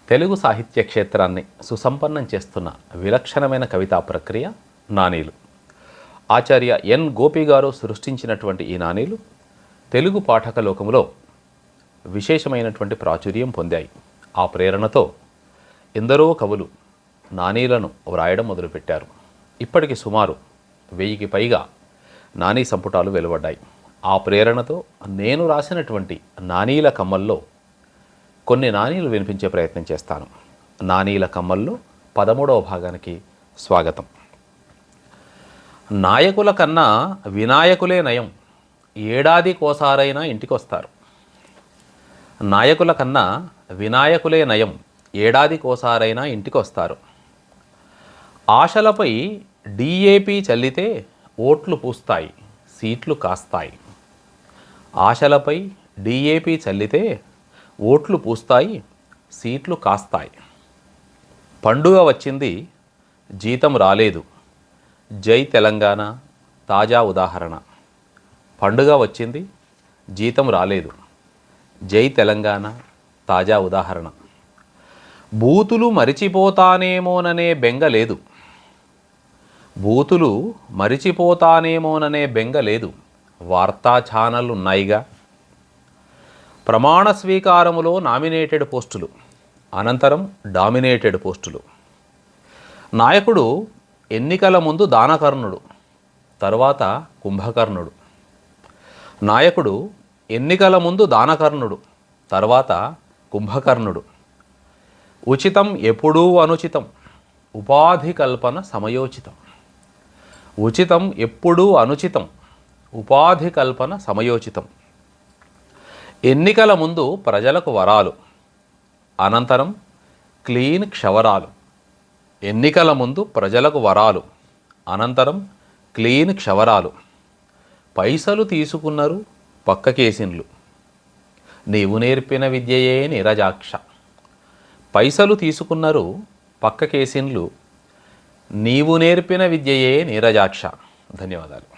తెలుగు సాహిత్య క్షేత్రాన్ని సుసంపన్నం చేస్తున్న విలక్షణమైన కవితా ప్రక్రియ నానీలు. ఆచార్య ఎన్ గోపి గారు సృష్టించినటువంటి ఈ నానీలు తెలుగు పాఠక లోకములో విశేషమైనటువంటి ప్రాచుర్యం పొందాయి. ఆ ప్రేరణతో ఎందరో కవులు నానీలను వ్రాయడం మొదలుపెట్టారు. ఇప్పటికి సుమారు 1000కి పైగా నానీ సంపుటాలు వెలువడ్డాయి. ఆ ప్రేరణతో నేను రాసినటువంటి నానీల కమ్మల్లో కొన్ని నానీలు వినిపించే ప్రయత్నం చేస్తాను. నానీల కమ్మల్లో 13వ భాగానికి స్వాగతం. నాయకుల కన్నా వినాయకులే నయం, ఏడాది కోసారైనా ఇంటికొస్తారు. నాయకుల కన్నా వినాయకులే నయం, ఏడాది కోసారైనా ఇంటికొస్తారు. ఆశలపై డిఏపి చల్లితే ఓట్లు పూస్తాయి, సీట్లు కాస్తాయి. ఆశలపై డిఏపి చల్లితే ఓట్లు పూస్తాయి, సీట్లు కాస్తాయి. పండుగ వచ్చింది, జీతం రాలేదు, జై తెలంగాణ తాజా ఉదాహరణ. పండుగ వచ్చింది, జీతం రాలేదు, జై తెలంగాణ తాజా ఉదాహరణ. బూతులు మరిచిపోతానేమోననే బెంగ లేదు, బూతులు మరిచిపోతానేమోననే బెంగ లేదు, వార్తా ఛానళ్ళు ఉన్నాయిగా. ప్రమాణ స్వీకారములో నామినేటెడ్ పోస్టులు, అనంతరం డామినేటెడ్ పోస్టులు. నాయకుడు ఎన్నికల ముందు దానకర్ణుడు, తరువాత కుంభకర్ణుడు. నాయకుడు ఎన్నికల ముందు దానకర్ణుడు, తర్వాత కుంభకర్ణుడు. ఉచితం ఎప్పుడూ అనుచితం, ఉపాధి కల్పన సమయోచితం. ఉచితం ఎప్పుడూ అనుచితం, ఉపాధి కల్పన సమయోచితం. ఎన్నికల ముందు ప్రజలకు వరాలు, అనంతరం క్లీన్ క్షవరాలు. ఎన్నికల ముందు ప్రజలకు వరాలు, అనంతరం క్లీన్ క్షవరాలు. పైసలు తీసుకున్నారు పక్కకేసిన్లు, నీవు నేర్పిన విద్యయే నీరజాక్ష. పైసలు తీసుకున్నారు పక్కకేసిన్లు, నీవు నేర్పిన విద్యయే నీరజాక్ష. ధన్యవాదాలు.